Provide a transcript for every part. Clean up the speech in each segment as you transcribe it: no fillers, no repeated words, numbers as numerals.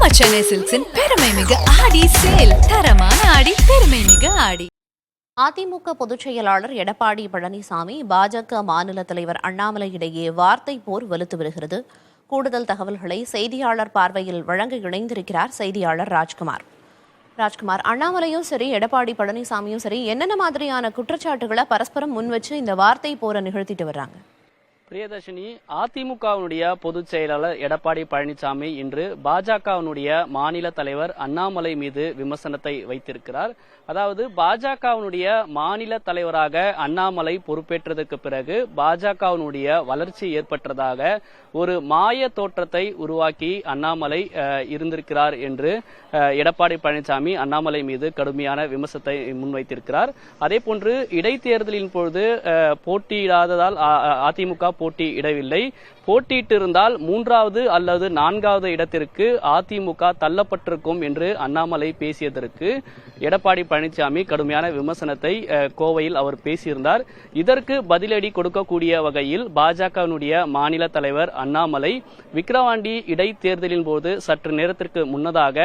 நம்ம சென்னை சில்க்ஸின் பெருமை மிகு ஆடி சேல். தரமான ஆடி, பெருமை மிகு ஆடி. அதிமுக பொதுச் செயலாளர் எடப்பாடி பழனிசாமி பாஜக மாநில தலைவர் அண்ணாமலை இடையே வார்த்தை போர் வலுத்து வருகிறது. கூடுதல் தகவல்களை செய்தியாளர் பார்வையில் வழங்க இணைந்திருக்கிறார் செய்தியாளர் ராஜ்குமார். அண்ணாமலையும் சரி, எடப்பாடி பழனிசாமியும் சரி, என்னென்ன மாதிரியான குற்றச்சாட்டுகளை பரஸ்பரம் முன்வச்சு இந்த வார்த்தை போரை நிகழ்த்திட்டு வர்றாங்க? பிரியதர்ஷினி, அதிமுகவினுடைய பொதுச் செயலாளர் எடப்பாடி பழனிசாமி இன்று பாஜகவினுடைய மாநில தலைவர் அண்ணாமலை மீது விமர்சனத்தை வைத்திருக்கிறார். அதாவது பாஜகவினுடைய மாநில தலைவராக அண்ணாமலை பொறுப்பேற்றதற்கு பிறகு பாஜகவினுடைய வளர்ச்சி ஏற்பட்டதாக ஒரு மாய தோற்றத்தை உருவாக்கி அண்ணாமலை இருந்திருக்கிறார் என்று எடப்பாடி பழனிசாமி அண்ணாமலை மீது கடுமையான விமர்சனத்தை முன்வைத்திருக்கிறார். அதே போன்று இடைத்தேர்தலின் பொழுது போட்டியிடாததால் அதிமுக போட்டியிடவில்லை. போட்டியிட்டிருந்தால் 3வது அல்லது 4வது இடத்திற்கு அதிமுக தள்ளப்பட்டிருக்கும் என்று அண்ணாமலை பேசியதற்கு எடப்பாடி பழனிசாமி கடுமையான விமர்சனத்தை கோவையில் அவர் பேசியிருந்தார். இதற்கு பதிலடி கொடுக்கக்கூடிய வகையில் பாஜகவினுடைய மாநில தலைவர் அண்ணாமலை விக்கிரவாண்டி இடைத்தேர்தலின் போது சற்று நேரத்திற்கு முன்னதாக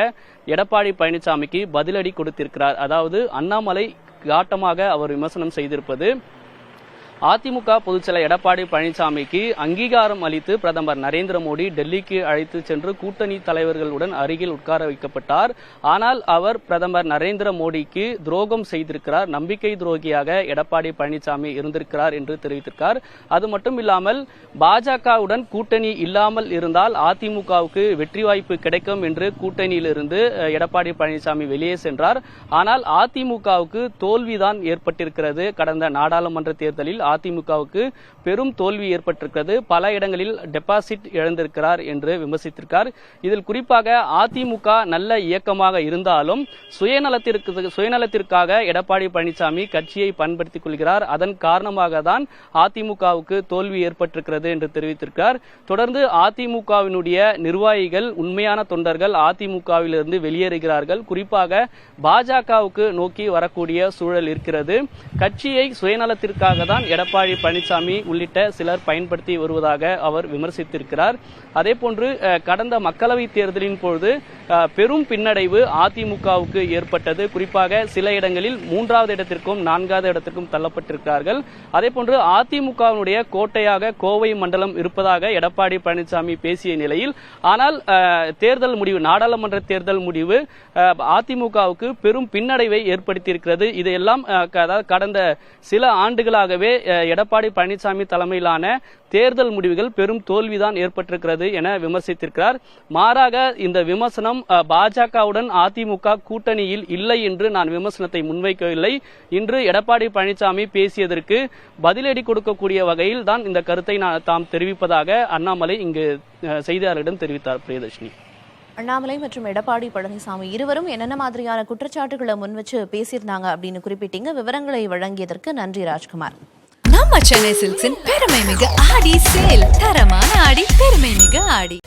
எடப்பாடி பழனிசாமிக்கு பதிலடி கொடுத்திருக்கிறார். அதாவது அண்ணாமலை காட்டமாக அவர் விமர்சனம் செய்திருப்பது, அதிமுக பொதுச்செயலாளர் எடப்பாடி பழனிசாமிக்கு அங்கீகாரம் அளித்து பிரதமர் நரேந்திர மோடி டெல்லிக்கு அழைத்து சென்று கூட்டணி தலைவர்களுடன் அருகில் உட்கார வைக்கப்பட்டார். ஆனால் அவர் பிரதமர் நரேந்திர மோடிக்கு துரோகம் செய்திருக்கிறார், நம்பிக்கை துரோகியாக எடப்பாடி பழனிசாமி இருந்திருக்கிறார் என்று தெரிவித்திருக்கிறார். அது மட்டும் இல்லாமல் பாஜகவுடன் கூட்டணி இல்லாமல் இருந்தால் அதிமுகவுக்கு வெற்றி வாய்ப்பு கிடைக்கும் என்று கூட்டணியிலிருந்து எடப்பாடி பழனிசாமி வெளியே சென்றார். ஆனால் அதிமுகவுக்கு தோல்விதான் ஏற்பட்டிருக்கிறது. கடந்த நாடாளுமன்ற தேர்தலில் அதிமுகவுக்கு பெரும் தோல்வி ஏற்பட்டிருக்கிறது. பல இடங்களில் டெபாசிட் இழந்திருக்கிறார் என்று விமர்சித்திருக்கிறார். இதில் குறிப்பாக அதிமுக நல்ல இயக்கமாக இருந்தாலும் சுயநலத்திற்காக எடப்பாடி பழனிசாமி கட்சியை பயன்படுத்திக் கொள்கிறார். அதன் காரணமாக தான் அதிமுகவுக்கு தோல்வி ஏற்பட்டிருக்கிறது என்று தெரிவித்திருக்கிறார். தொடர்ந்து அதிமுகவினுடைய நிர்வாகிகள், உண்மையான தொண்டர்கள் அதிமுகவிலிருந்து வெளியேறுகிறார்கள். குறிப்பாக பாஜகவுக்கு நோக்கி வரக்கூடிய சூழல் இருக்கிறது. கட்சியை சுயநலத்திற்காக தான் எடப்பாடி பழனிசாமி உள்ளிட்ட சிலர் பயன்படுத்தி வருவதாக அவர் விமர்சித்திருக்கிறார். அதே போன்று கடந்த மக்களவை தேர்தலின் பொழுது பெரும் பின்னடைவு அதிமுகவுக்கு ஏற்பட்டது. குறிப்பாக சில இடங்களில் 3வது இடத்திற்கும் 4வது இடத்திற்கும் தள்ளப்பட்டிருக்கிறார்கள். அதே போன்று அதிமுகவினுடைய கோட்டையாக கோவை மண்டலம் இருப்பதாக எடப்பாடி பழனிசாமி பேசிய நிலையில், ஆனால் தேர்தல் முடிவு, நாடாளுமன்ற தேர்தல் முடிவு அதிமுகவுக்கு பெரும் பின்னடைவை ஏற்படுத்தியிருக்கிறது. இதையெல்லாம் கடந்த சில ஆண்டுகளாகவே எடப்பாடி பழனிசாமி தலைமையிலான தேர்தல் முடிவுகள் பெரும் தோல்விதான் ஏற்பட்டிருக்கிறது என விமர்சித்திருக்கிறார். மாறாக இந்த விமர்சனம் பாஜகவுடன் அதிமுக கூட்டணியில் இல்லை என்று நான் விமர்சனத்தை முன்வைக்கவில்லை. இன்று எடப்பாடி பழனிசாமி பேசியதற்கு பதிலடி கொடுக்கக்கூடிய வகையில் தான் இந்த கருத்தை தாம் தெரிவிப்பதாக அண்ணாமலை இங்கு செய்தியாளர்களிடம் தெரிவித்தார். பிரியதர்ஷினி, அண்ணாமலை மற்றும் எடப்பாடி பழனிசாமி இருவரும் என்னென்ன மாதிரியான குற்றச்சாட்டுகளை முன்வச்சு பேசியிருந்தாங்க அப்படின்னு குறிப்பிட்டீங்க. விவரங்களை வழங்கியதற்கு நன்றி ராஜ்குமார். நம்ம சென்னை சில்க்ஸின் பெருமை மிகு ஆடி சேல். தரமான ஆடி, பெருமை மிகு ஆடி.